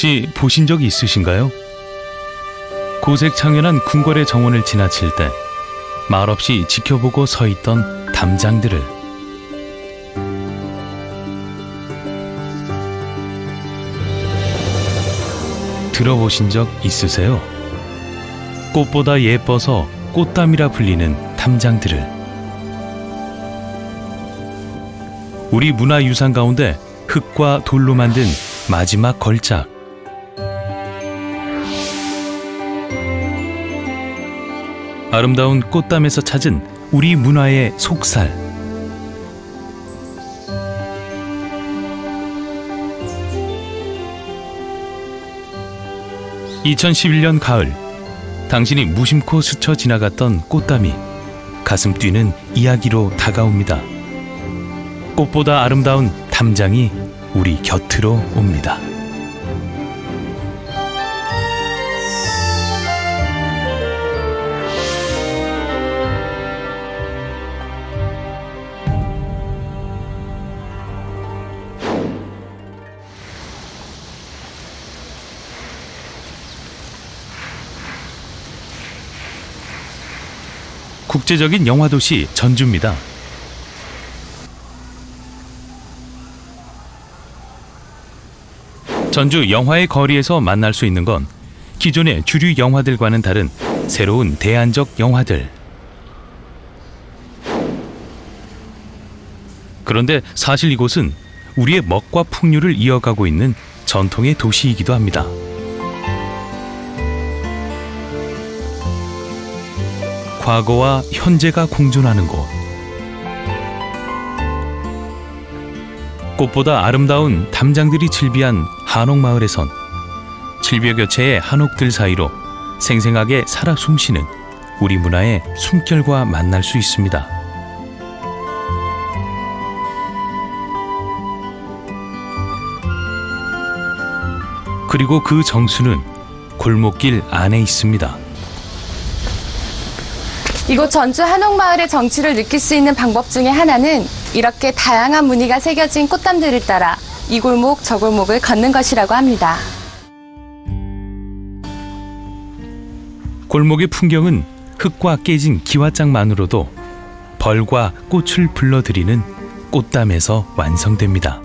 혹시 보신 적 있으신가요? 고색창연한 궁궐의 정원을 지나칠 때 말없이 지켜보고 서 있던 담장들을. 들어보신 적 있으세요? 꽃보다 예뻐서 꽃담이라 불리는 담장들을. 우리 문화유산 가운데 흙과 돌로 만든 마지막 걸작. 아름다운 꽃담에서 찾은 우리 문화의 속살. (2011년) 가을, 당신이 무심코 스쳐 지나갔던 꽃담이 가슴 뛰는 이야기로 다가옵니다. 꽃보다 아름다운 담장이 우리 곁으로 옵니다. 국제적인 영화도시 전주입니다. 전주 영화의 거리에서 만날 수 있는 건 기존의 주류 영화들과는 다른 새로운 대안적 영화들. 그런데 사실 이곳은 우리의 먹과 풍류를 이어가고 있는 전통의 도시이기도 합니다. 과거와 현재가 공존하는 곳. 꽃보다 아름다운 담장들이 즐비한 한옥마을에선 질벽여체의 한옥들 사이로 생생하게 살아 숨쉬는 우리 문화의 숨결과 만날 수 있습니다. 그리고 그 정수는 골목길 안에 있습니다. 이곳 전주 한옥마을의 정취를 느낄 수 있는 방법 중에 하나는 이렇게 다양한 무늬가 새겨진 꽃담들을 따라 이 골목 저 골목을 걷는 것이라고 합니다. 골목의 풍경은 흙과 깨진 기와장만으로도 벌과 꽃을 불러들이는 꽃담에서 완성됩니다.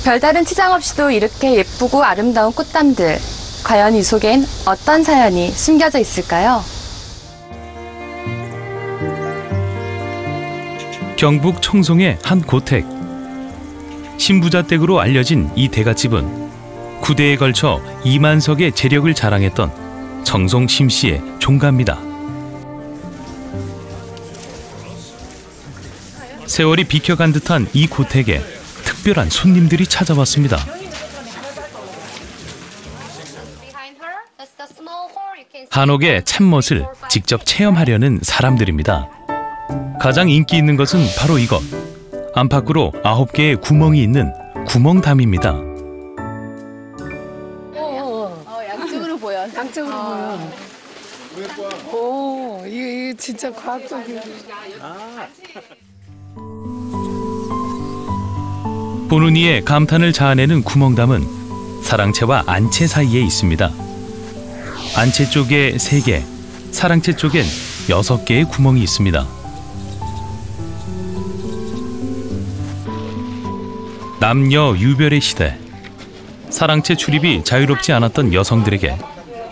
별다른 치장 없이도 이렇게 예쁘고 아름다운 꽃담들. 과연 이 속엔 어떤 사연이 숨겨져 있을까요? 경북 청송의 한 고택. 신부자댁으로 알려진 이 대갓집은 9대에 걸쳐 2만 석의 재력을 자랑했던 청송 심씨의 종가입니다. 세월이 비켜간 듯한 이 고택에 특별한 손님들이 찾아왔습니다. 한옥의 참멋을 직접 체험하려는 사람들입니다. 가장 인기 있는 것은 바로 이것. 안팎으로 9개의 구멍이 있는 구멍담입니다. 양쪽으로 보여. 양쪽으로 보여. 오, 이게 진짜 과학적이야. 보는 이의 감탄을 자아내는 구멍담은 사랑채와 안채 사이에 있습니다. 안채 쪽에 3개, 사랑채 쪽엔 6개의 구멍이 있습니다. 남녀 유별의 시대, 사랑채 출입이 자유롭지 않았던 여성들에게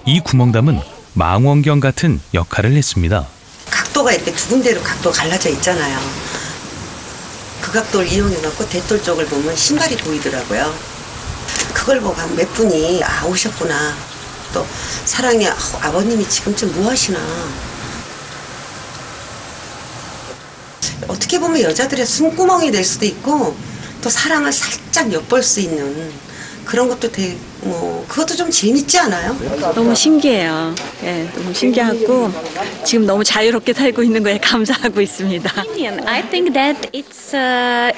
이 구멍담은 망원경 같은 역할을 했습니다. 각도가 이렇게 두 군데로 각도가 갈라져 있잖아요. 그 각도를 이용해갖고 대돌 쪽을 보면 신발이 보이더라고요. 그걸 보고 몇 분이 오셨구나. 또 사랑의 아버님이 지금쯤 뭐 하시나. 어떻게 보면 여자들의 숨구멍이 될 수도 있고 또 사랑을 살짝 엿볼 수 있는 그런 것도 되게 그것도 좀 재밌지 않아요? 너무 신기해요. 예, 너무 신기하고 지금 너무 자유롭게 살고 있는 거에 감사하고 있습니다. I think that it's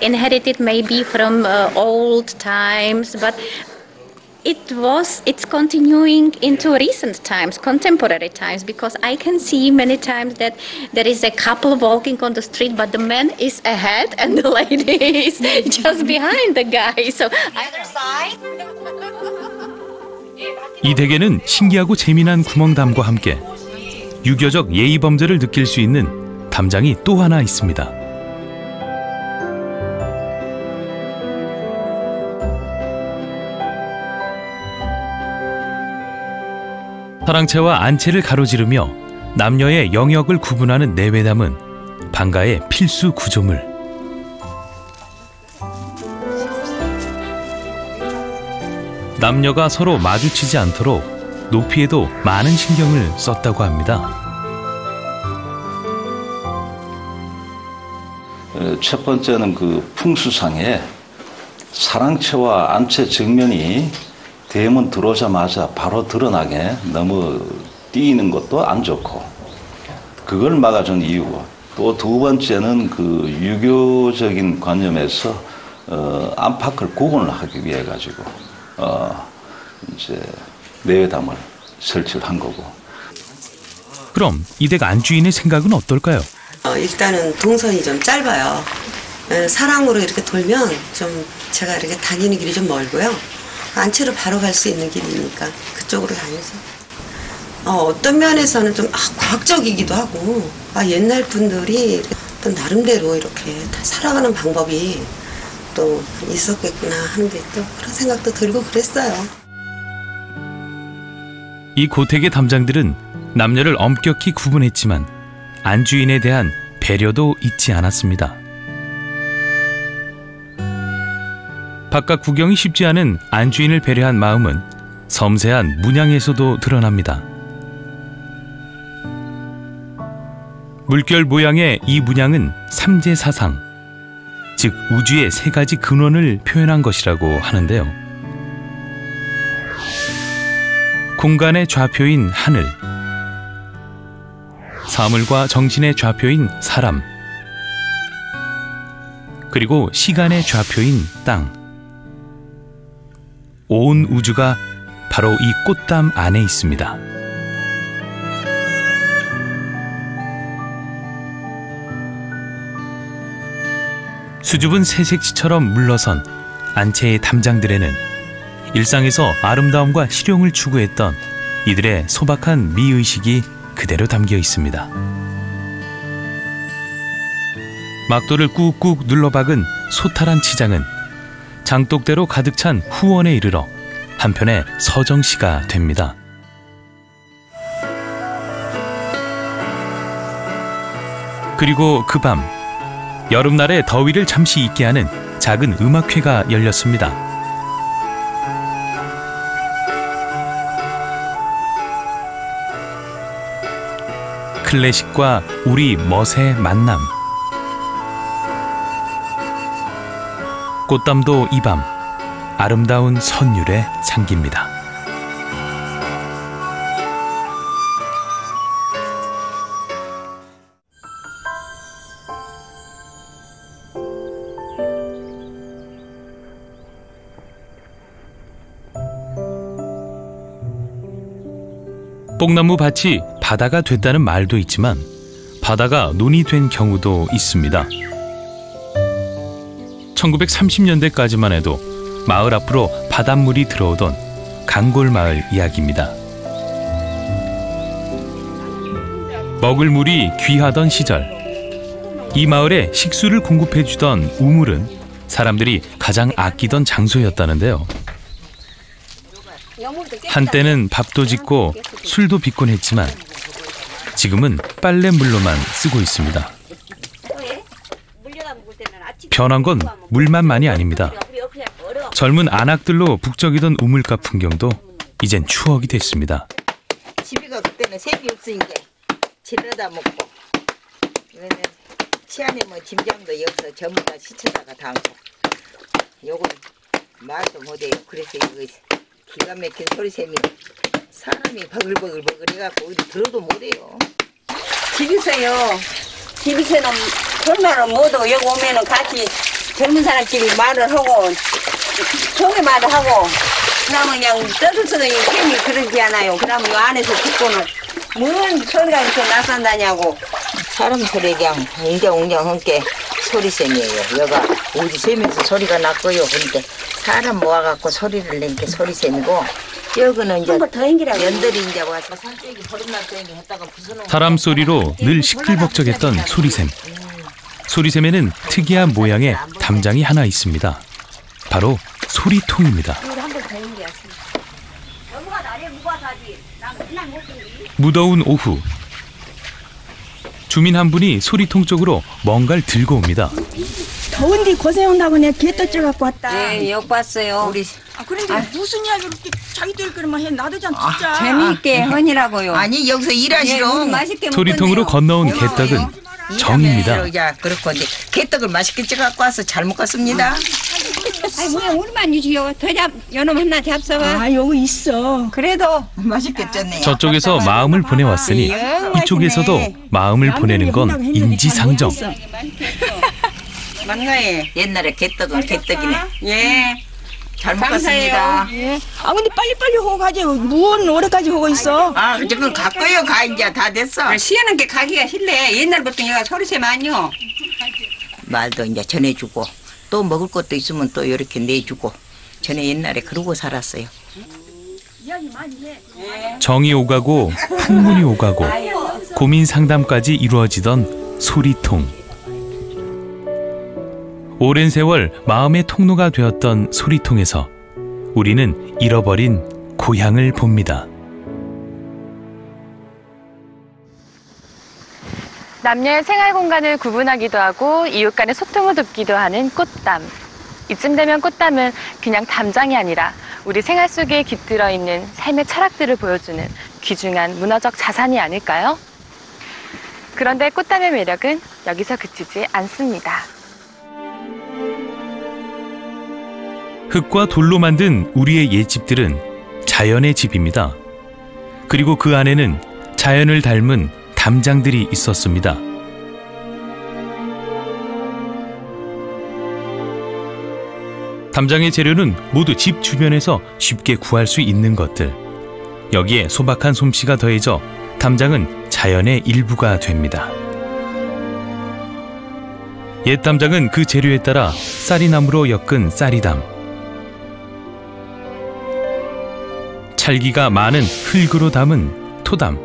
inherited maybe from old times, but it's continuing into recent times, contemporary times, because I can see many times that there is a couple walking on the street, but the man is ahead and the lady is just behind the guy. So either side. 이 댁에는 신기하고 재미난 구멍담과 함께 유교적 예의 범죄를 느낄 수 있는 담장이 또 하나 있습니다. 사랑채와 안채를 가로지르며 남녀의 영역을 구분하는 내외담은 방가의 필수 구조물. 남녀가 서로 마주치지 않도록 높이에도 많은 신경을 썼다고 합니다. 첫 번째는 그 풍수상에 사랑채와 안채 정면이 대문 들어오자마자 바로 드러나게 너무 띄이는 것도 안 좋고, 그걸 막아준 이유고, 또 두 번째는 그 유교적인 관념에서 안팎을 구분을 하기 위해 가지고 이제 내외담을 설치를 한 거고. 그럼 이 댁 안주인의 생각은 어떨까요? 일단은 동선이 좀 짧아요. 사랑으로 이렇게 돌면 좀 제가 이렇게 다니는 길이 좀 멀고요. 안채로 바로 갈 수 있는 길이니까 그쪽으로 다녀서 어떤 면에서는 좀 과학적이기도 하고 옛날 분들이 또 나름대로 이렇게 다 살아가는 방법이 또 있었겠구나 하는 게 또 그런 생각도 들고 그랬어요. 이 고택의 담장들은 남녀를 엄격히 구분했지만 안주인에 대한 배려도 잊지 않았습니다. 바깥 구경이 쉽지 않은 안주인을 배려한 마음은 섬세한 문양에서도 드러납니다. 물결 모양의 이 문양은 삼재사상, 즉 우주의 세 가지 근원을 표현한 것이라고 하는데요. 공간의 좌표인 하늘, 사물과 정신의 좌표인 사람, 그리고 시간의 좌표인 땅. 온 우주가 바로 이 꽃담 안에 있습니다. 수줍은 새색시처럼 물러선 안채의 담장들에는 일상에서 아름다움과 실용을 추구했던 이들의 소박한 미의식이 그대로 담겨 있습니다. 막도를 꾹꾹 눌러박은 소탈한 치장은 장독대로 가득 찬 후원에 이르러 한편의 서정시가 됩니다. 그리고 그 밤, 여름날의 더위를 잠시 잊게 하는 작은 음악회가 열렸습니다. 클래식과 우리 멋의 만남. 꽃담도 이 밤 아름다운 선율에 잠깁니다. 뽕나무 밭이 바다가 됐다는 말도 있지만 바다가 논이 된 경우도 있습니다. 1930년대까지만 해도 마을 앞으로 바닷물이 들어오던 강골마을 이야기입니다. 먹을 물이 귀하던 시절, 이 마을에 식수를 공급해주던 우물은 사람들이 가장 아끼던 장소였다는데요. 한때는 밥도 짓고 술도 빚곤 했지만 지금은 빨래물로만 쓰고 있습니다. 변한 건 물만만이 아닙니다. 젊은 안악들로 북적이던 우물가 풍경도 이젠 추억이 됐습니다. 집이가 그때는 샘이 없으니까 질러다 먹고, 이거는 치안에 뭐 짐장도 여기서 전부 다 시쳐다가 담고, 요건 말도 못해요. 그래서 이거 기가 막힌 소리샘이 사람이 버글버글 해갖고 어디 들어도 못해요. 집에서요. 집에서는 얼마나 못도 여기 오면은 같이 젊은 사람끼리 말을 하고, 속에 말을 하고, 그러면 그냥 떠들썩이 괜히 그러지 않아요. 그러면 요 안에서 듣고는 뭔 소리가 이렇게 나선다냐고. 사람 소리 그냥 웅장웅장 함께 소리샘이에요. 여가 우리 샘에서 소리가 났고요. 근데 사람 모아갖고 소리를 낸 게 소리샘이고 여기는 이제 연들이 이제 와서 산쪽이 버릇날때기 했다가 부서놓은 사람 소리로 늘 시끌벅적했던 소리샘. 소리샘에는 특이한 모양의 담장이 하나 있습니다. 바로 소리통입니다. 무더운 오후, 주민 한 분이 소리통 쪽으로 뭔가를 들고 옵니다. 더운데 고생한다고 내가 개떡 갖고 왔다. 네, 역 봤어요. 우리 그런데 무슨 이야기를 이렇게 자기들 그러면 해 놔두잖아 진짜. 재미있게 허니라고요. 아니 여기서 일하시러 맛있게 소리통으로 건너온 개떡은 정입니다. 야 그렇고 이제 개떡을 맛있게 찍어 갖고 와서 잘 먹었습니다. 아이 뭐야 우리만 주시오. 더잡 요놈 하나 잡숴봐. 아 여기 있어. 그래도 맛있게 쪘네. 저쪽에서 마음을 보내왔으니 이쪽에서도 마음을 보내는 건 인지상정. 만가에 옛날에 개떡은 개떡이네. 예. 잘 먹었습니다. 예. 아 근데 빨리빨리 하고 가지. 무언 오래까지 하고 있어. 아 지금 갔고요. 가 이제 다 됐어. 시원한 게 가기가 싫네. 옛날부터 얘가 소리샘 아니요. 말도 이제 전해주고 또 먹을 것도 있으면 또 이렇게 내주고 전에 옛날에 그러고 살았어요. 정이 오가고 풍문이 오가고 고민 상담까지 이루어지던 소리통. 오랜 세월 마음의 통로가 되었던 소리통에서 우리는 잃어버린 고향을 봅니다. 남녀의 생활 공간을 구분하기도 하고 이웃 간의 소통을 돕기도 하는 꽃담. 이쯤 되면 꽃담은 그냥 담장이 아니라 우리 생활 속에 깃들어 있는 삶의 철학들을 보여주는 귀중한 문화적 자산이 아닐까요? 그런데 꽃담의 매력은 여기서 그치지 않습니다. 흙과 돌로 만든 우리의 옛집들은 자연의 집입니다. 그리고 그 안에는 자연을 닮은 담장들이 있었습니다. 담장의 재료는 모두 집 주변에서 쉽게 구할 수 있는 것들. 여기에 소박한 솜씨가 더해져 담장은 자연의 일부가 됩니다. 옛 담장은 그 재료에 따라 쌀이나무로 엮은 쌀이담, 찰기가 많은 흙으로 담은 토담,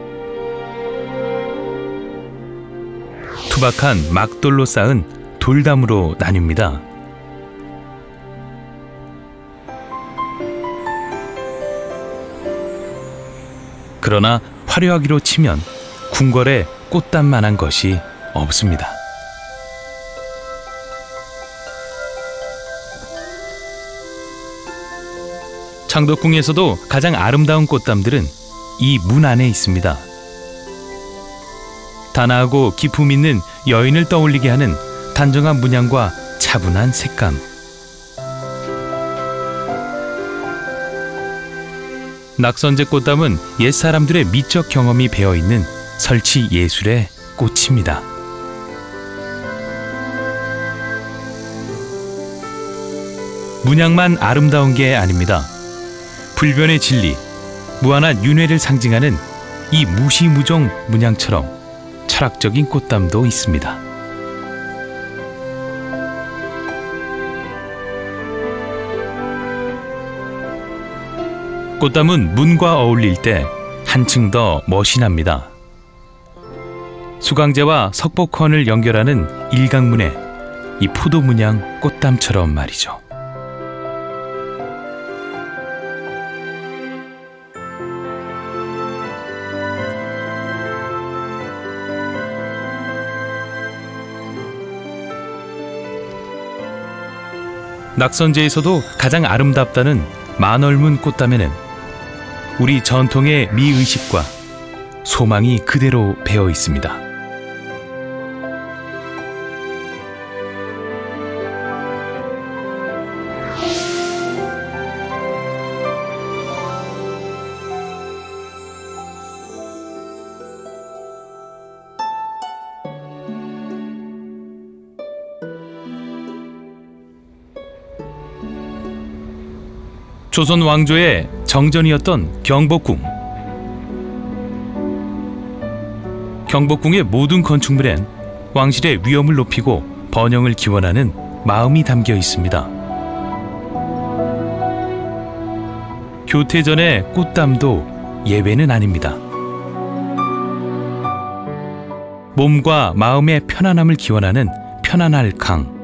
투박한 막돌로 쌓은 돌담으로 나뉩니다. 그러나 화려하기로 치면 궁궐에 꽃담만한 것이 없습니다. 창덕궁에서도 가장 아름다운 꽃담들은 이 문 안에 있습니다. 단아하고 기품 있는 여인을 떠올리게 하는 단정한 문양과 차분한 색감. 낙선제 꽃담은 옛사람들의 미적 경험이 배어있는 설치 예술의 꽃입니다. 문양만 아름다운 게 아닙니다. 불변의 진리, 무한한 윤회를 상징하는 이 무시무종 문양처럼 철학적인 꽃담도 있습니다. 꽃담은 문과 어울릴 때 한층 더 멋이 납니다. 수강제와 석복헌을 연결하는 일강문에 이 포도 문양 꽃담처럼 말이죠. 낙선제에서도 가장 아름답다는 만월문 꽃담에는 우리 전통의 미의식과 소망이 그대로 배어 있습니다. 조선 왕조의 정전이었던 경복궁. 경복궁의 모든 건축물엔 왕실의 위엄을 높이고 번영을 기원하는 마음이 담겨 있습니다. 교태전의 꽃담도 예외는 아닙니다. 몸과 마음의 편안함을 기원하는 편안할 강.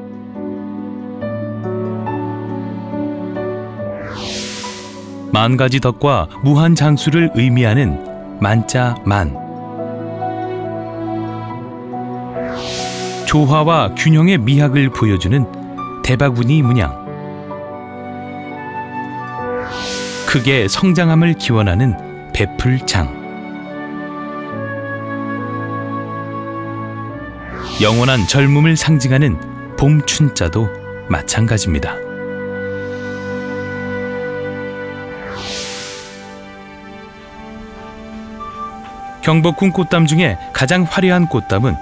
만 가지 덕과 무한 장수를 의미하는 만자만. 조화와 균형의 미학을 보여주는 대바구니 문양. 크게 성장함을 기원하는 베풀장. 영원한 젊음을 상징하는 봄춘자도 마찬가지입니다. 경복궁 꽃담 중에 가장 화려한 꽃담은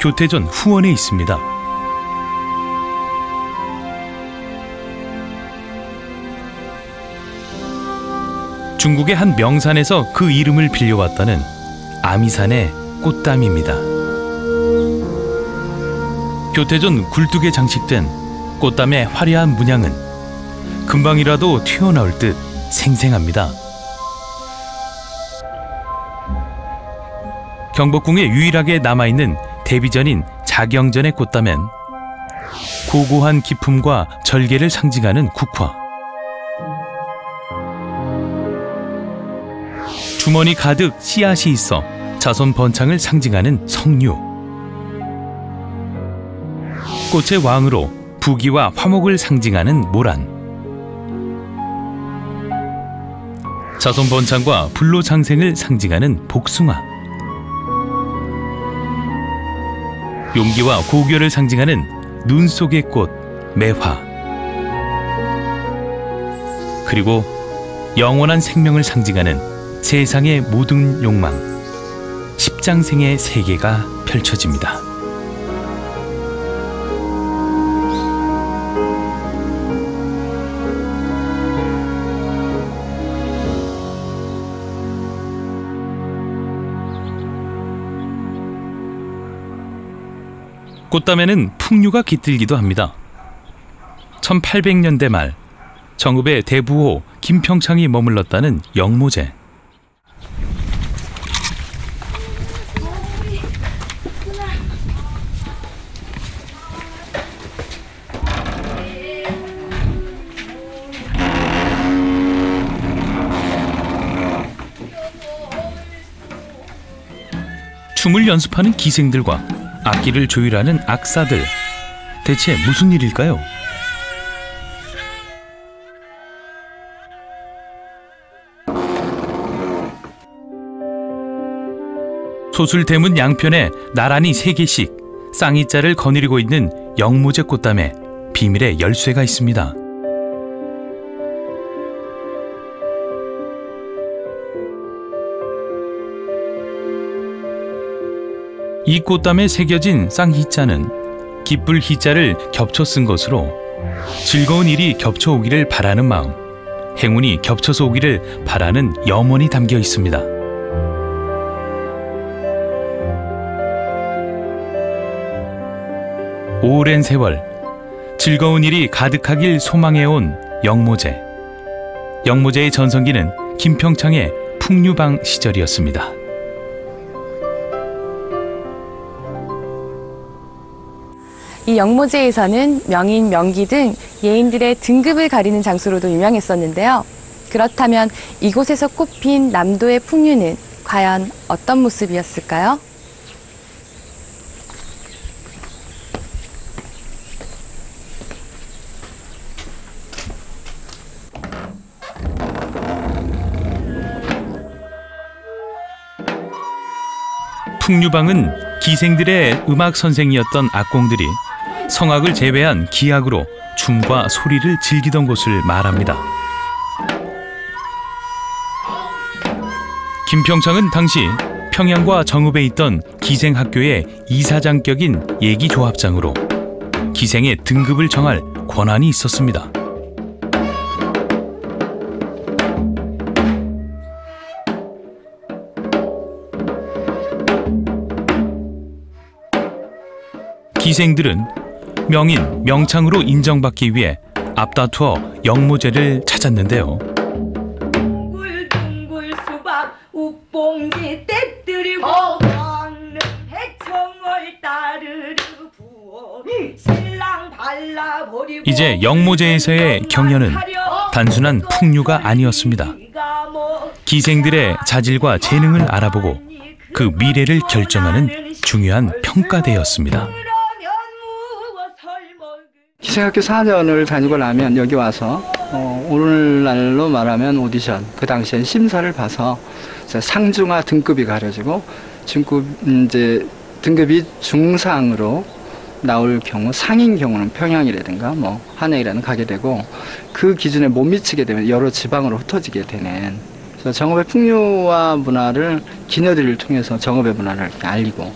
교태전 후원에 있습니다. 중국의 한 명산에서 그 이름을 빌려왔다는 아미산의 꽃담입니다. 교태전 굴뚝에 장식된 꽃담의 화려한 문양은 금방이라도 튀어나올 듯 생생합니다. 경복궁에 유일하게 남아있는 데비전인 자경전의 꽃담엔 고고한 기품과 절개를 상징하는 국화, 주머니 가득 씨앗이 있어 자손 번창을 상징하는 석류, 꽃의 왕으로 부귀와 화목을 상징하는 모란, 자손 번창과 불로장생을 상징하는 복숭아, 용기와 고결을 상징하는 눈 속의 꽃 매화, 그리고 영원한 생명을 상징하는 세상의 모든 욕망 십장생의 세계가 펼쳐집니다. 꽃담에는 풍류가 깃들기도 합니다. 1800년대 말 정읍의 대부호 김평창이 머물렀다는 영모제. 춤을 연습하는 기생들과 악기를 조율하는 악사들. 대체 무슨 일일까요? 소술대문 양편에 나란히 3개씩 쌍이자를 거느리고 있는 영모제 꽃담에 비밀의 열쇠가 있습니다. 이 꽃담에 새겨진 쌍희자는 기쁠 희자를 겹쳐 쓴 것으로 즐거운 일이 겹쳐 오기를 바라는 마음, 행운이 겹쳐서 오기를 바라는 염원이 담겨 있습니다. 오랜 세월 즐거운 일이 가득하길 소망해온 영모제. 영모제의 전성기는 김평창의 풍류방 시절이었습니다. 이 영모제에서는 명인, 명기 등 예인들의 등급을 가리는 장소로도 유명했었는데요. 그렇다면 이곳에서 꽃핀 남도의 풍류는 과연 어떤 모습이었을까요? 풍류방은 기생들의 음악 선생이었던 악공들이 성악을 제외한 기악으로 춤과 소리를 즐기던 곳을 말합니다. 김평창은 당시 평양과 정읍에 있던 기생학교의 이사장격인 예기조합장으로 기생의 등급을 정할 권한이 있었습니다. 기생들은 명인, 명창으로 인정받기 위해 앞다투어 영모제를 찾았는데요. 둥글둥글 수박 웃봉지 떼뜨리고 강릉 해청을 따르르 부어 신랑 발라버리고 이제 영모제에서의 경연은 단순한 풍류가 아니었습니다. 기생들의 자질과 재능을 알아보고 그 미래를 결정하는 중요한 평가대였습니다. 기생학교 4년을 다니고 나면 여기 와서 오늘날로 말하면 오디션, 그 당시엔 심사를 봐서 상중하 등급이 가려지고 이제 등급이 중상으로 나올 경우 상인 경우는 평양이라든가 뭐 한양이라든가 가게 되고 그 기준에 못 미치게 되면 여러 지방으로 흩어지게 되는, 그래서 정읍의 풍류와 문화를 기녀들을 통해서 정읍의 문화를 이렇게 알리고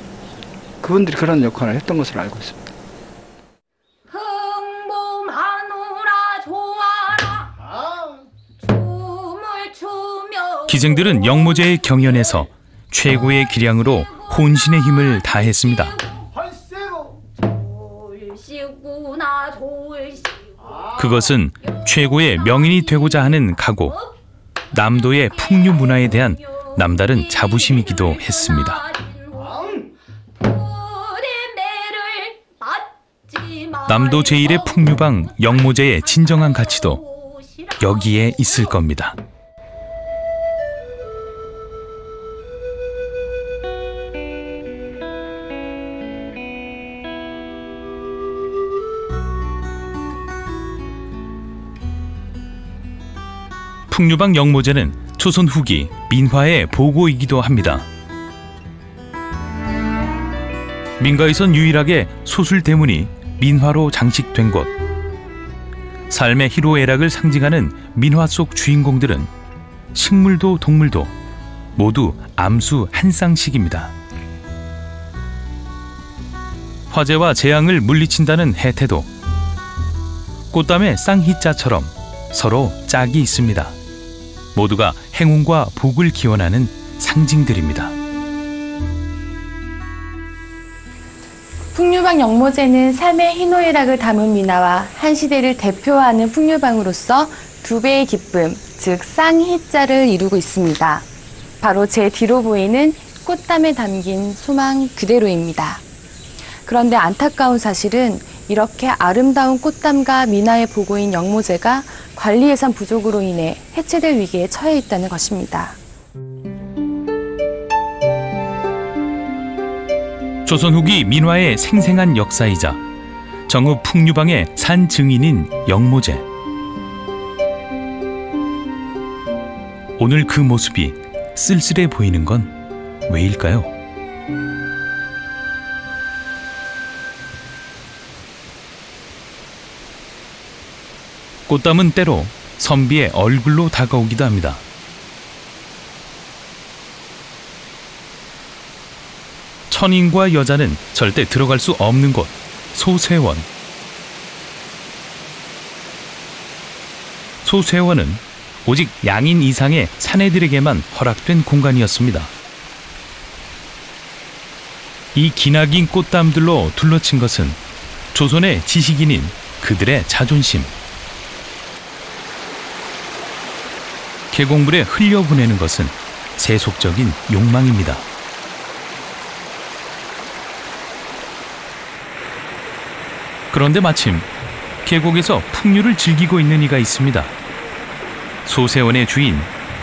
그분들이 그런 역할을 했던 것으로 알고 있습니다. 기생들은 영모제의 경연에서 최고의 기량으로 혼신의 힘을 다했습니다. 그것은 최고의 명인이 되고자 하는 각오, 남도의 풍류 문화에 대한 남다른 자부심이기도 했습니다. 남도 제1의 풍류방 영모제의 진정한 가치도 여기에 있을 겁니다. 풍류방 영모제는 조선 후기 민화의 보고이기도 합니다. 민가에선 유일하게 소술 대문이 민화로 장식된 곳. 삶의 희로애락을 상징하는 민화 속 주인공들은 식물도 동물도 모두 암수 한 쌍씩입니다. 화재와 재앙을 물리친다는 해태도, 꽃담의 쌍희자처럼 서로 짝이 있습니다. 모두가 행운과 복을 기원하는 상징들입니다. 풍류방 영모제는 삶의 희노애락을 담은 민화와 한 시대를 대표하는 풍류방으로서 두 배의 기쁨, 즉 쌍희자를 이루고 있습니다. 바로 제 뒤로 보이는 꽃담에 담긴 소망 그대로입니다. 그런데 안타까운 사실은 이렇게 아름다운 꽃담과 민화의 보고인 영모제가 관리 예산 부족으로 인해 해체될 위기에 처해 있다는 것입니다. 조선 후기 민화의 생생한 역사이자 정읍 풍류방의 산 증인인 영모제. 오늘 그 모습이 쓸쓸해 보이는 건 왜일까요? 꽃담은 때로 선비의 얼굴로 다가오기도 합니다. 천인과 여자는 절대 들어갈 수 없는 곳, 소쇠원. 소쇠원은 오직 양인 이상의 사내들에게만 허락된 공간이었습니다. 이 기나긴 꽃담들로 둘러친 것은 조선의 지식인인 그들의 자존심. 계곡물에 흘려보내는 것은 세속적인 욕망입니다. 그런데 마침 계곡에서 풍류를 즐기고 있는 이가 있습니다. 소세원의 주인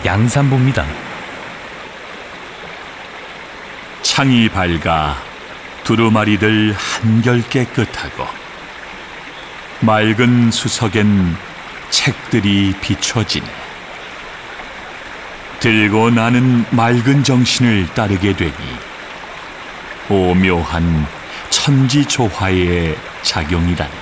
양산보입니다. 창이 밝아 두루마리들 한결 깨끗하고 맑은 수석엔 책들이 비춰지네. 들고 나는 맑은 정신을 따르게 되니 오묘한 천지조화의 작용이라네.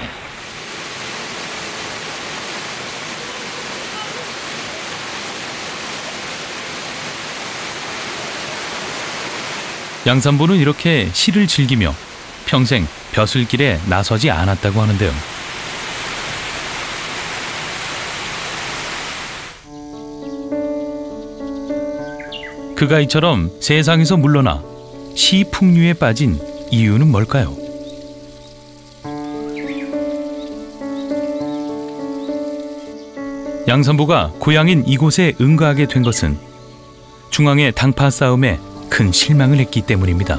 양산보는 이렇게 시를 즐기며 평생 벼슬길에 나서지 않았다고 하는데요. 그가 이처럼 세상에서 물러나 시풍류에 빠진 이유는 뭘까요? 양산보가 고향인 이곳에 응가하게 된 것은 중앙의 당파 싸움에 큰 실망을 했기 때문입니다.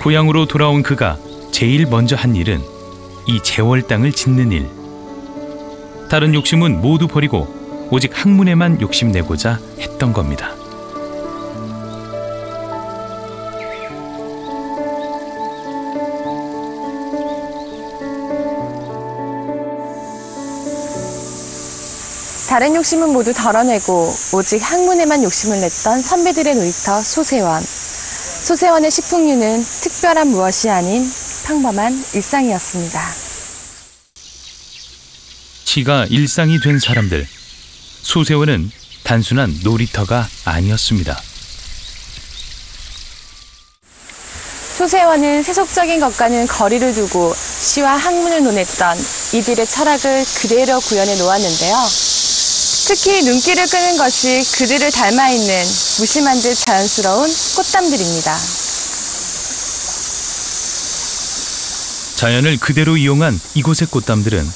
고향으로 돌아온 그가 제일 먼저 한 일은 이 제월당을 짓는 일. 다른 욕심은 모두 버리고 오직 학문에만 욕심내고자 했던 겁니다. 다른 욕심은 모두 덜어내고 오직 학문에만 욕심을 냈던 선비들의 놀이터 소세원. 소세원의 식풍류는 특별한 무엇이 아닌 평범한 일상이었습니다. 지가 일상이 된 사람들. 소세원은 단순한 놀이터가 아니었습니다. 소세원은 세속적인 것과는 거리를 두고 시와 학문을 논했던 이들의 철학을 그대로 구현해 놓았는데요. 특히 눈길을 끄는 것이 그들을 닮아 있는 무심한 듯 자연스러운 꽃담들입니다. 자연을 그대로 이용한 이곳의 꽃담들은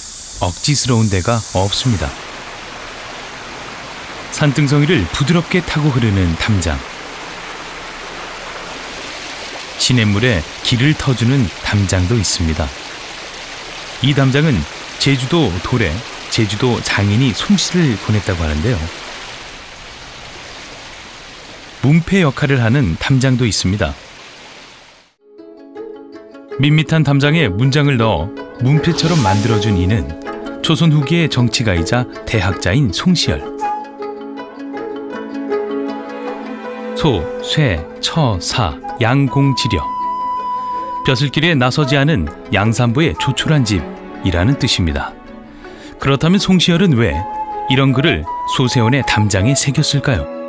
억지스러운 데가 없습니다. 산등성이를 부드럽게 타고 흐르는 담장. 시냇물에 길을 터주는 담장도 있습니다. 이 담장은 제주도 돌에 제주도 장인이 솜씨를 보냈다고 하는데요. 문패 역할을 하는 담장도 있습니다. 밋밋한 담장에 문장을 넣어 문패처럼 만들어준 이는 조선 후기의 정치가이자 대학자인 송시열. 소, 쇠, 처, 사, 양공지려. 벼슬길에 나서지 않은 양산부의 조촐한 집이라는 뜻입니다. 그렇다면 송시열은 왜 이런 글을 소세원의 담장에 새겼을까요?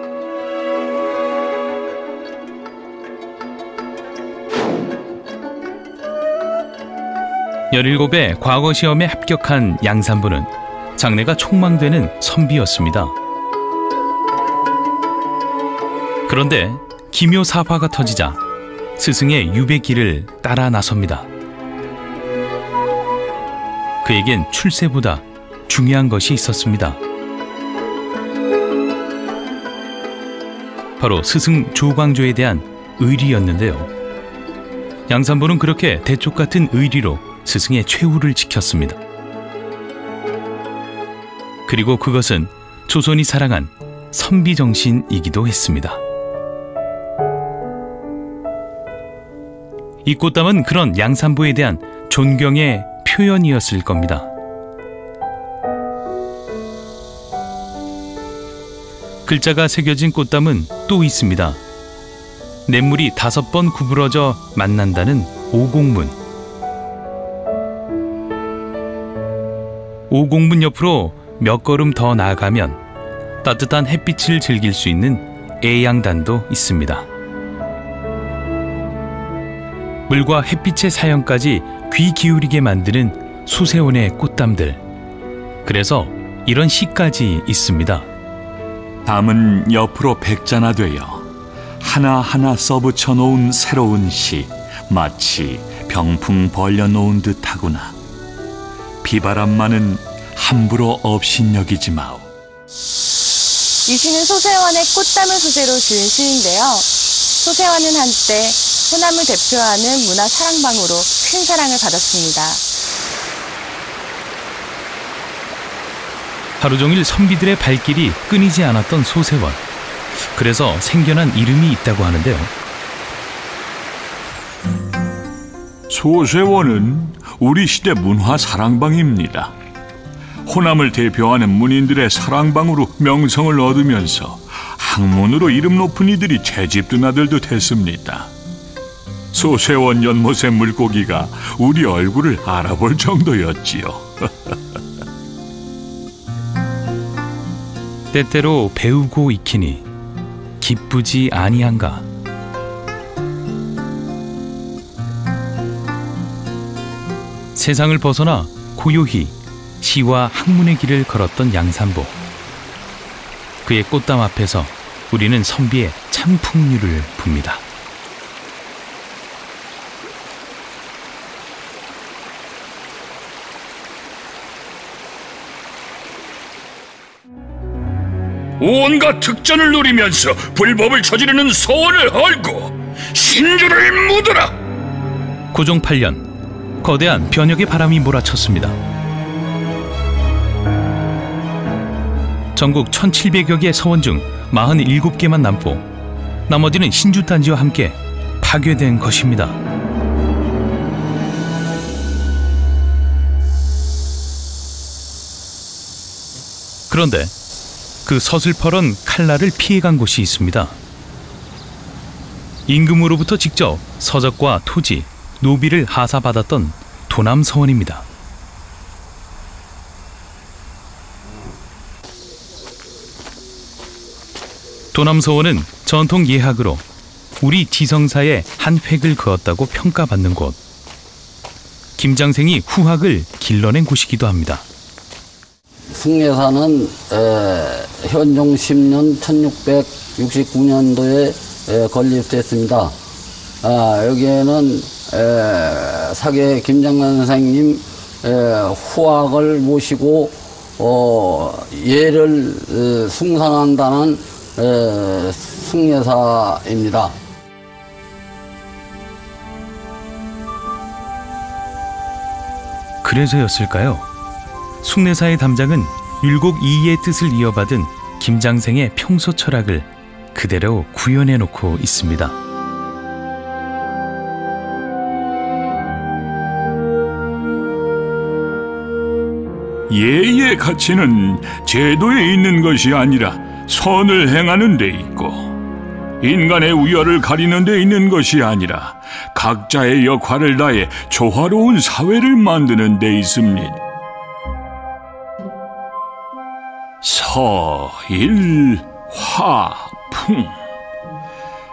(17의) 과거 시험에 합격한 양산부는 장래가 촉망되는 선비였습니다. 그런데 기묘사화가 터지자 스승의 유배길을 따라 나섭니다. 그에겐 출세보다 중요한 것이 있었습니다. 바로 스승 조광조에 대한 의리였는데요. 양산부는 그렇게 대쪽 같은 의리로 스승의 최후를 지켰습니다. 그리고 그것은 조선이 사랑한 선비 정신이기도 했습니다. 이 꽃담은 그런 양산부에 대한 존경의 표현이었을 겁니다. 글자가 새겨진 꽃담은 또 있습니다. 냇물이 5번 구부러져 만난다는 오곡문. 오곡문 옆으로 몇 걸음 더 나아가면 따뜻한 햇빛을 즐길 수 있는 애양단도 있습니다. 물과 햇빛의 사연까지 귀 기울이게 만드는 수세원의 꽃담들. 그래서 이런 시까지 있습니다. 담은 옆으로 백자나 되어 하나하나 써붙여 놓은 새로운 시, 마치 병풍 벌려놓은 듯하구나. 비바람만은 함부로 업신여기지 마오. 이 시는 소세원의 꽃담을 소재로 지은 시인데요. 소세원은 한때 호남을 대표하는 문화 사랑방으로 큰 사랑을 받았습니다. 하루 종일 선비들의 발길이 끊이지 않았던 소세원. 그래서 생겨난 이름이 있다고 하는데요. 소세원은 우리 시대 문화 사랑방입니다. 호남을 대표하는 문인들의 사랑방으로 명성을 얻으면서 학문으로 이름 높은 이들이 채집든 아들도 됐습니다. 소세원 연못의 물고기가 우리 얼굴을 알아볼 정도였지요. 때때로 배우고 익히니 기쁘지 아니한가. 세상을 벗어나 고요히 시와 학문의 길을 걸었던 양산보. 그의 꽃담 앞에서 우리는 선비의 참 풍류를 봅니다. 온갖 특전을 누리면서 불법을 저지르는 서원을 헐고 신주를 묻어라. 고종 8년 거대한 변혁의 바람이 몰아쳤습니다. 전국 1700여 개의 서원 중 47개만 남고 나머지는 신주단지와 함께 파괴된 것입니다. 그런데 그 서슬퍼런 칼날을 피해간 곳이 있습니다. 임금으로부터 직접 서적과 토지, 노비를 하사받았던 도남서원입니다. 도남서원은 전통 예학으로 우리 지성사의 한 획을 그었다고 평가받는 곳. 김장생이 후학을 길러낸 곳이기도 합니다. 숭례사는 현종 10년 1669년도에 건립됐습니다. 여기에는 사계 김장관 선생님 후학을 모시고 예를 숭상한다는 숭례사입니다. 그래서였을까요? 숭례사의 담장은 율곡 이의의 뜻을 이어받은 김장생의 평소 철학을 그대로 구현해 놓고 있습니다. 예의 가치는 제도에 있는 것이 아니라 선을 행하는 데 있고, 인간의 우열을 가리는 데 있는 것이 아니라 각자의 역할을 다해 조화로운 사회를 만드는 데 있습니다. 서, 일, 화, 풍.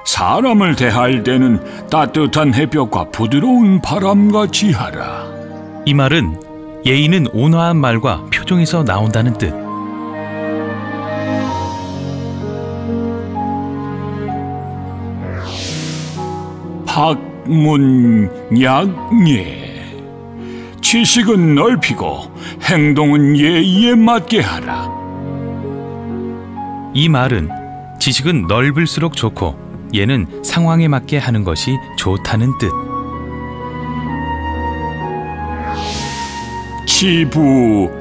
사람을 대할 때는 따뜻한 햇볕과 부드러운 바람같이 하라. 이 말은 예의는 온화한 말과 표정에서 나온다는 뜻. 학문약예. 지식은 넓히고 행동은 예의에 맞게 하라. 이 말은 지식은 넓을수록 좋고 예는 상황에 맞게 하는 것이 좋다는 뜻. 지부해함.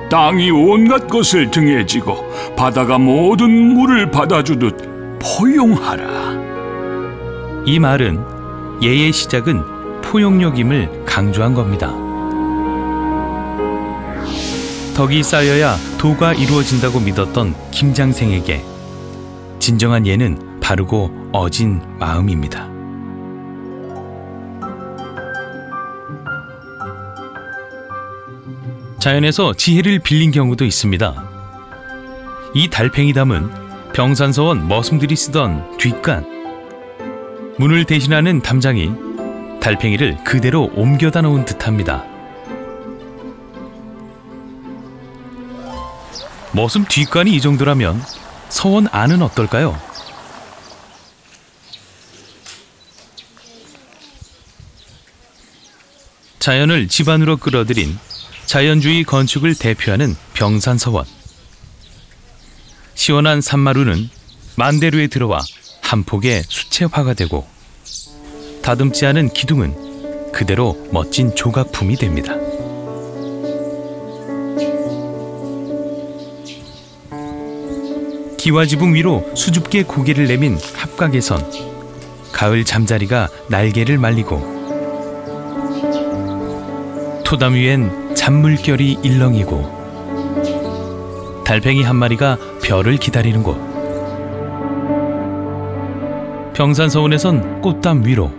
땅이 온갖 것을 등에 지고 바다가 모든 물을 받아주듯 포용하라. 이 말은 예의 시작은 포용력임을 강조한 겁니다. 덕이 쌓여야 도가 이루어진다고 믿었던 김장생에게 진정한 예는 바르고 어진 마음입니다. 자연에서 지혜를 빌린 경우도 있습니다. 이 달팽이 담은 병산서원 머슴들이 쓰던 뒷간. 문을 대신하는 담장이 달팽이를 그대로 옮겨다 놓은 듯합니다. 머슴 뒷간이 이 정도라면 서원 안은 어떨까요? 자연을 집안으로 끌어들인 자연주의 건축을 대표하는 병산서원. 시원한 산마루는 만대루에 들어와 한 폭의 수채화가 되고, 다듬지 않은 기둥은 그대로 멋진 조각품이 됩니다. 기와지붕 위로 수줍게 고개를 내민 합각에선 가을 잠자리가 날개를 말리고, 토담 위엔 잔물결이 일렁이고, 달팽이 한 마리가 별을 기다리는 곳. 병산서원에선 꽃담 위로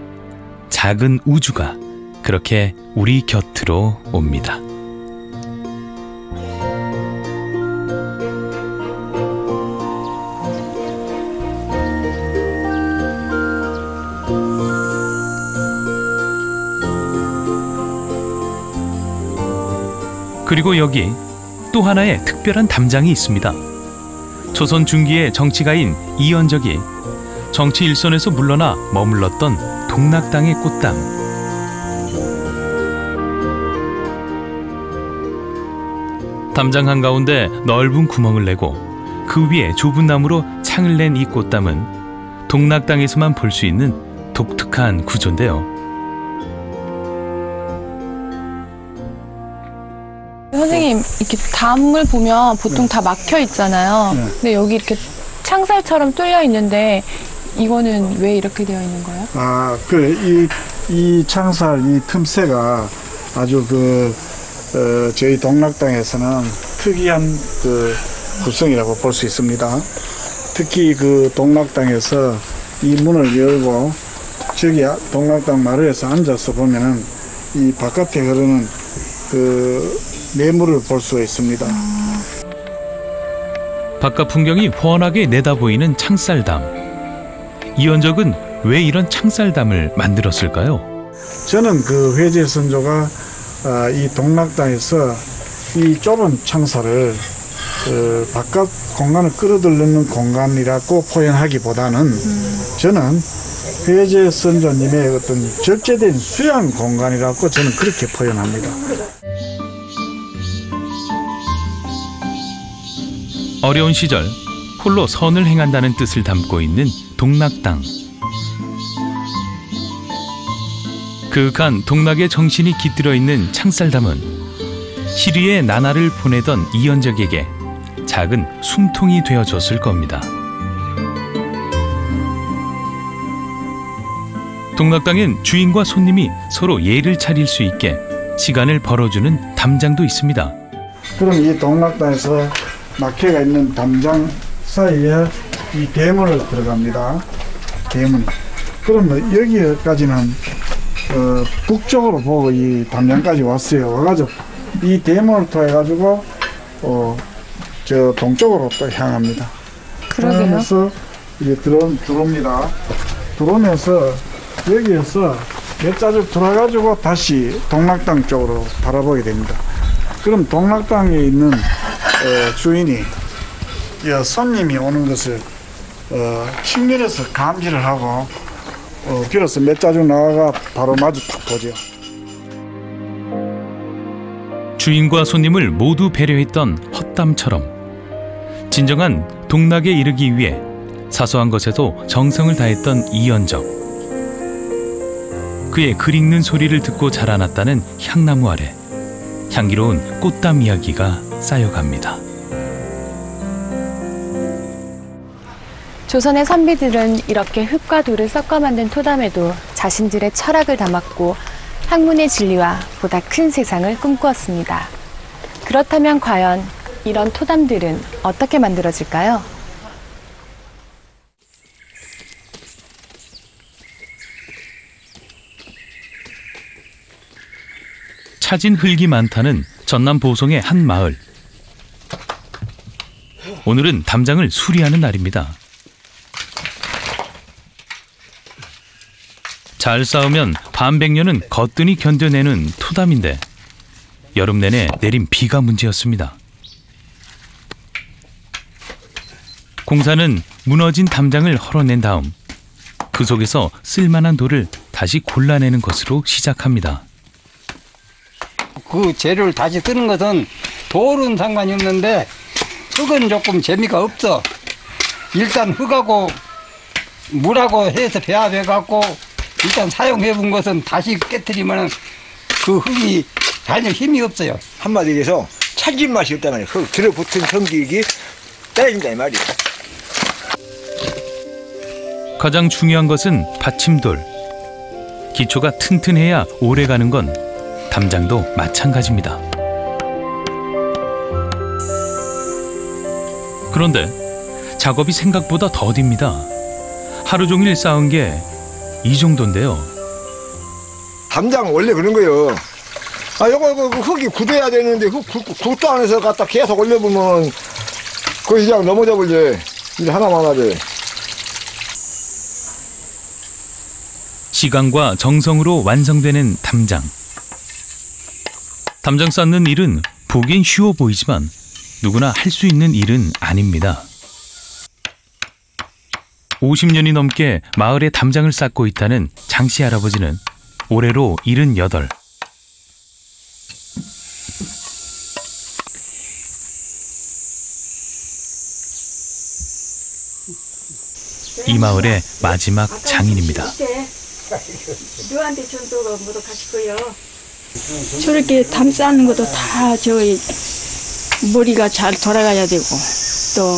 작은 우주가 그렇게 우리 곁으로 옵니다. 그리고 여기 또 하나의 특별한 담장이 있습니다. 조선 중기의 정치가인 이연적이 정치 일선에서 물러나 머물렀던 동락당의 꽃담. 담장 한가운데 넓은 구멍을 내고 그 위에 좁은 나무로 창을 낸 이 꽃담은 동락당에서만 볼 수 있는 독특한 구조인데요. 선생님, 이렇게 담을 보면 보통 다 막혀 있잖아요. 근데 여기 이렇게 창살처럼 뚫려 있는데 이거는 왜 이렇게 되어 있는 거예요? 아, 그래. 이 창살, 이 틈새가 아주 저희 동락당에서는 특이한 구성이라고 볼 수 있습니다. 특히 동락당에서 이 문을 열고 저기 동락당 마루에서 앉아서 보면은 이 바깥에 흐르는 매물을 볼 수가 있습니다. 바깥 풍경이 훤하게 내다 보이는 창살담. 이현적은 왜 이런 창살담을 만들었을까요? 저는 회제 선조가 이 동락당에서 이 좁은 창살을 바깥 공간을 끌어들이는 공간이라고 표현하기보다는 저는 회제 선조님의 어떤 적재된 수양 공간이라고 저는 그렇게 표현합니다. 어려운 시절 홀로 선을 행한다는 뜻을 담고 있는 동락당. 그윽한 동락의 정신이 깃들어 있는 창살담은 시리의 나날을 보내던 이현적에게 작은 숨통이 되어줬을 겁니다. 동락당엔 주인과 손님이 서로 예를 차릴 수 있게 시간을 벌어주는 담장도 있습니다. 그럼 이 동락당에서 막혀가 있는 담장 사이에 이 대문을 들어갑니다. 대문. 그러면 여기까지는 북쪽으로 보고 이 담장까지 왔어요. 와가지고 이 대문을 통해 가지고 저 동쪽으로 또 향합니다. 그러면서 이제 들어옵니다. 들어오면서 여기에서 몇 자주 돌아가지고 다시 동락당 쪽으로 바라보게 됩니다. 그럼 동락당에 있는 주인이 손님이 오는 것을 측면에서 감지를 하고 길어서 몇 자주 나가가 바로 마주 딱 보죠. 주인과 손님을 모두 배려했던 헛담처럼 진정한 동락에 이르기 위해 사소한 것에도 정성을 다했던 이현적. 그의 글 읽는 소리를 듣고 자라났다는 향나무 아래 향기로운 꽃담 이야기가 쌓여갑니다. 조선의 선비들은 이렇게 흙과 돌을 섞어 만든 토담에도 자신들의 철학을 담았고 학문의 진리와 보다 큰 세상을 꿈꾸었습니다. 그렇다면 과연 이런 토담들은 어떻게 만들어질까요? 차진 흙이 많다는 전남 보송의 한 마을. 오늘은 담장을 수리하는 날입니다. 잘 쌓으면 반백년은 거뜬히 견뎌내는 토담인데 여름 내내 내린 비가 문제였습니다. 공사는 무너진 담장을 헐어낸 다음 그 속에서 쓸만한 돌을 다시 골라내는 것으로 시작합니다. 그 재료를 다시 쓰는 것은 돌은 상관이 없는데 흙은 조금 재미가 없어. 일단 흙하고 물하고 해서 배합해갖고 일단 사용해본 것은 다시 깨뜨리면 그 흙이 전혀 힘이 없어요. 한마디로 해서 찰진 맛이 없단 말이에요. 흙 들어붙은 성격이 떨어진다 이 말이에요. 가장 중요한 것은 받침돌. 기초가 튼튼해야 오래가는 건 담장도 마찬가지입니다. 그런데 작업이 생각보다 더딥니다. 하루 종일 쌓은 게 이 정도인데요. 담장 원래 그런 거예요. 요거 흙이 굳어야 되는데 흙도 안 해서 갖다 계속 올려보면 거의 그냥 넘어져 버려. 일 하나만 하지. 시간과 정성으로 완성되는 담장. 담장 쌓는 일은 보기엔 쉬워 보이지만 누구나 할 수 있는 일은 아닙니다. 50년이 넘게 마을에 담장을 쌓고 있다는 장씨 할아버지는 올해로 78. 이 마을의 마지막 장인입니다. 너한테 전도가 뭐도 가실 거요. 저렇게 담 쌓는 것도 다 저기 머리가 잘 돌아가야 되고 또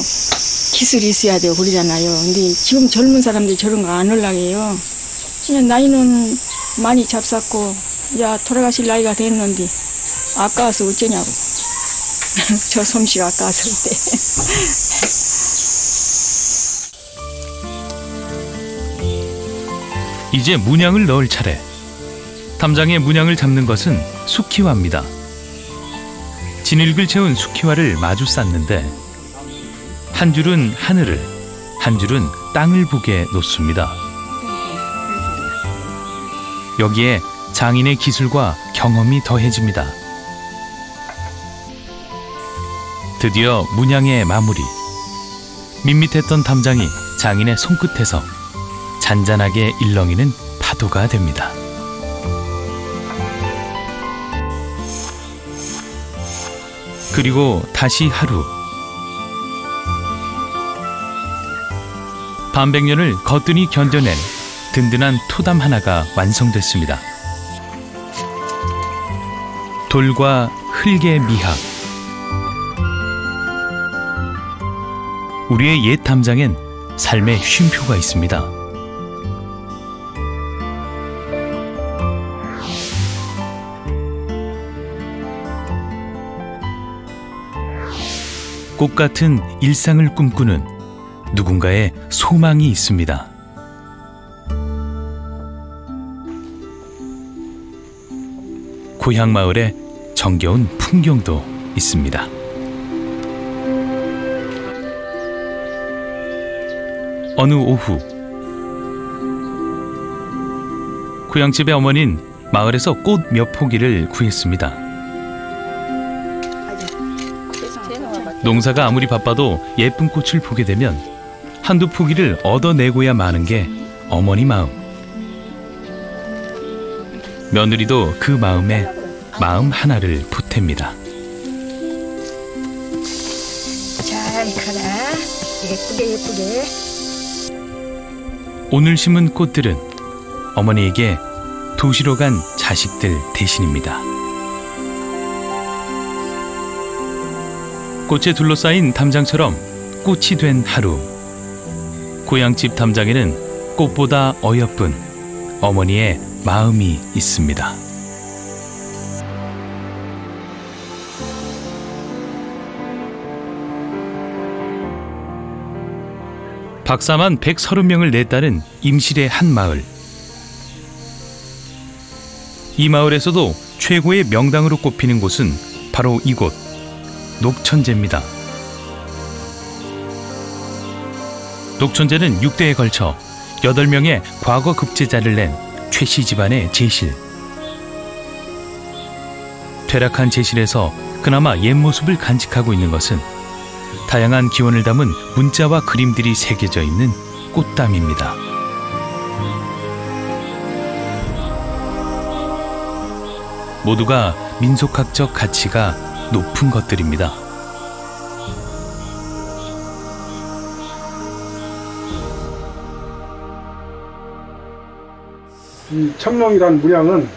기술이 있어야 되고 그러잖아요. 근데 지금 젊은 사람들이 저런 거 안 하려고 해요. 그냥 나이는 많이 잡쌌고 야 돌아가실 나이가 됐는데 아까워서 어쩌냐고. 저 솜씨가 아까워서 그때. 이제 문양을 넣을 차례. 담장에 문양을 잡는 것은 수키화입니다. 진흙을 채운 수키화를 마주 쌓는데 한 줄은 하늘을, 한 줄은 땅을 보게 놓습니다. 여기에 장인의 기술과 경험이 더해집니다. 드디어 문양의 마무리. 밋밋했던 담장이 장인의 손끝에서 잔잔하게 일렁이는 파도가 됩니다. 그리고 다시 하루. 반백년을 거뜬히 견뎌낸 든든한 토담 하나가 완성됐습니다. 돌과 흙의 미학. 우리의 옛 담장엔 삶의 쉼표가 있습니다. 꽃 같은 일상을 꿈꾸는 누군가의 소망이 있습니다. 고향 마을에 정겨운 풍경도 있습니다. 어느 오후 고향집의 어머니는 마을에서 꽃 몇 포기를 구했습니다. 농사가 아무리 바빠도 예쁜 꽃을 보게 되면 한두 포기를 얻어내고야 마는 게 어머니 마음. 며느리도 그 마음에 마음 하나를 보탭니다. 잘 가라. 예쁘게. 오늘 심은 꽃들은 어머니에게 도시로 간 자식들 대신입니다. 꽃에 둘러싸인 담장처럼 꽃이 된 하루. 고향집 담장에는 꽃보다 어여쁜 어머니의 마음이 있습니다. 박사만 130명을 냈다는 임실의 한 마을. 이 마을에서도 최고의 명당으로 꼽히는 곳은 바로 이곳 녹천제입니다. 녹천제는 6대에 걸쳐 8명의 과거 급제자를 낸 최씨 집안의 제실. 퇴락한 제실에서 그나마 옛 모습을 간직하고 있는 것은 다양한 기원을 담은 문자와 그림들이 새겨져 있는 꽃담입니다. 모두가 민속학적 가치가 높은 것들입니다. 이 첨룡이란 문양은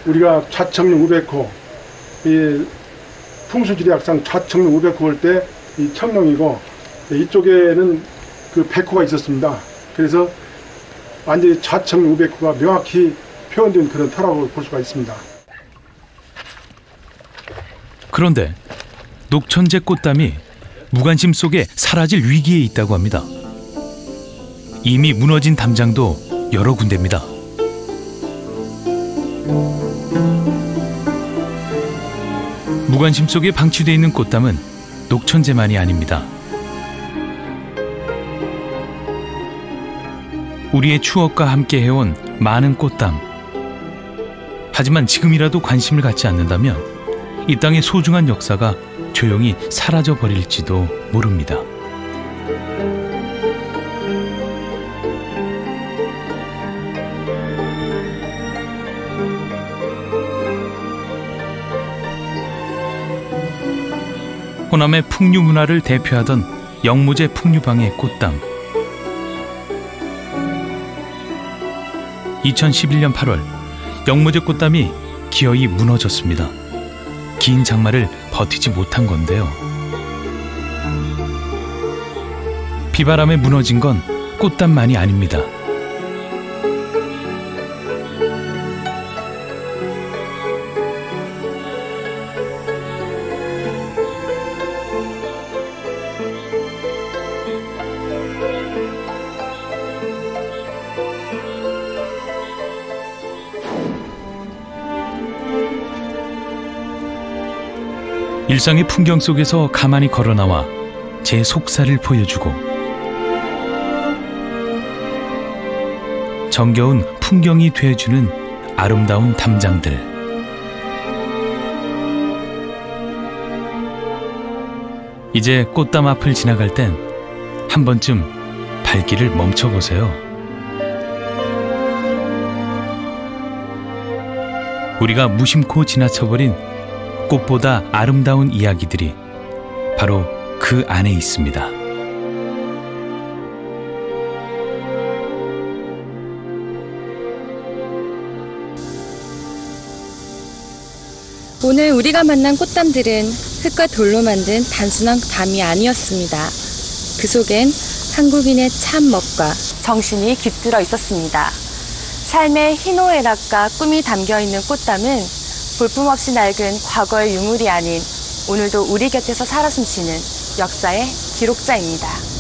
우리가 좌첨룡 우백호, 이 풍수지리학상 좌첨룡 우백호 할 때 이 첨룡이고 이쪽에는 그 백호가 있었습니다. 그래서 완전히 좌첨룡 우백호가 명확히 표현된 그런 터라고 볼 수가 있습니다. 그런데 녹천제 꽃담이 무관심 속에 사라질 위기에 있다고 합니다. 이미 무너진 담장도 여러 군데입니다. 무관심 속에 방치되어 있는 꽃담은 녹천제만이 아닙니다. 우리의 추억과 함께 해온 많은 꽃담. 하지만 지금이라도 관심을 갖지 않는다면 이 땅의 소중한 역사가 조용히 사라져 버릴지도 모릅니다. 호남의 풍류 문화를 대표하던 영모제 풍류방의 꽃담. 2011년 8월 영모제 꽃담이 기어이 무너졌습니다. 긴 장마를 버티지 못한 건데요. 비바람에 무너진 건 꽃담만이 아닙니다. 일상의 풍경 속에서 가만히 걸어나와 제 속살을 보여주고 정겨운 풍경이 되어주는 아름다운 담장들. 이제 꽃담 앞을 지나갈 땐 한 번쯤 발길을 멈춰보세요. 우리가 무심코 지나쳐버린 꽃보다 아름다운 이야기들이 바로 그 안에 있습니다. 오늘 우리가 만난 꽃담들은 흙과 돌로 만든 단순한 담이 아니었습니다. 그 속엔 한국인의 참 멋과 정신이 깃들어 있었습니다. 삶의 희노애락과 꿈이 담겨있는 꽃담은 볼품없이 낡은 과거의 유물이 아닌 오늘도 우리 곁에서 살아 숨쉬는 역사의 기록자입니다.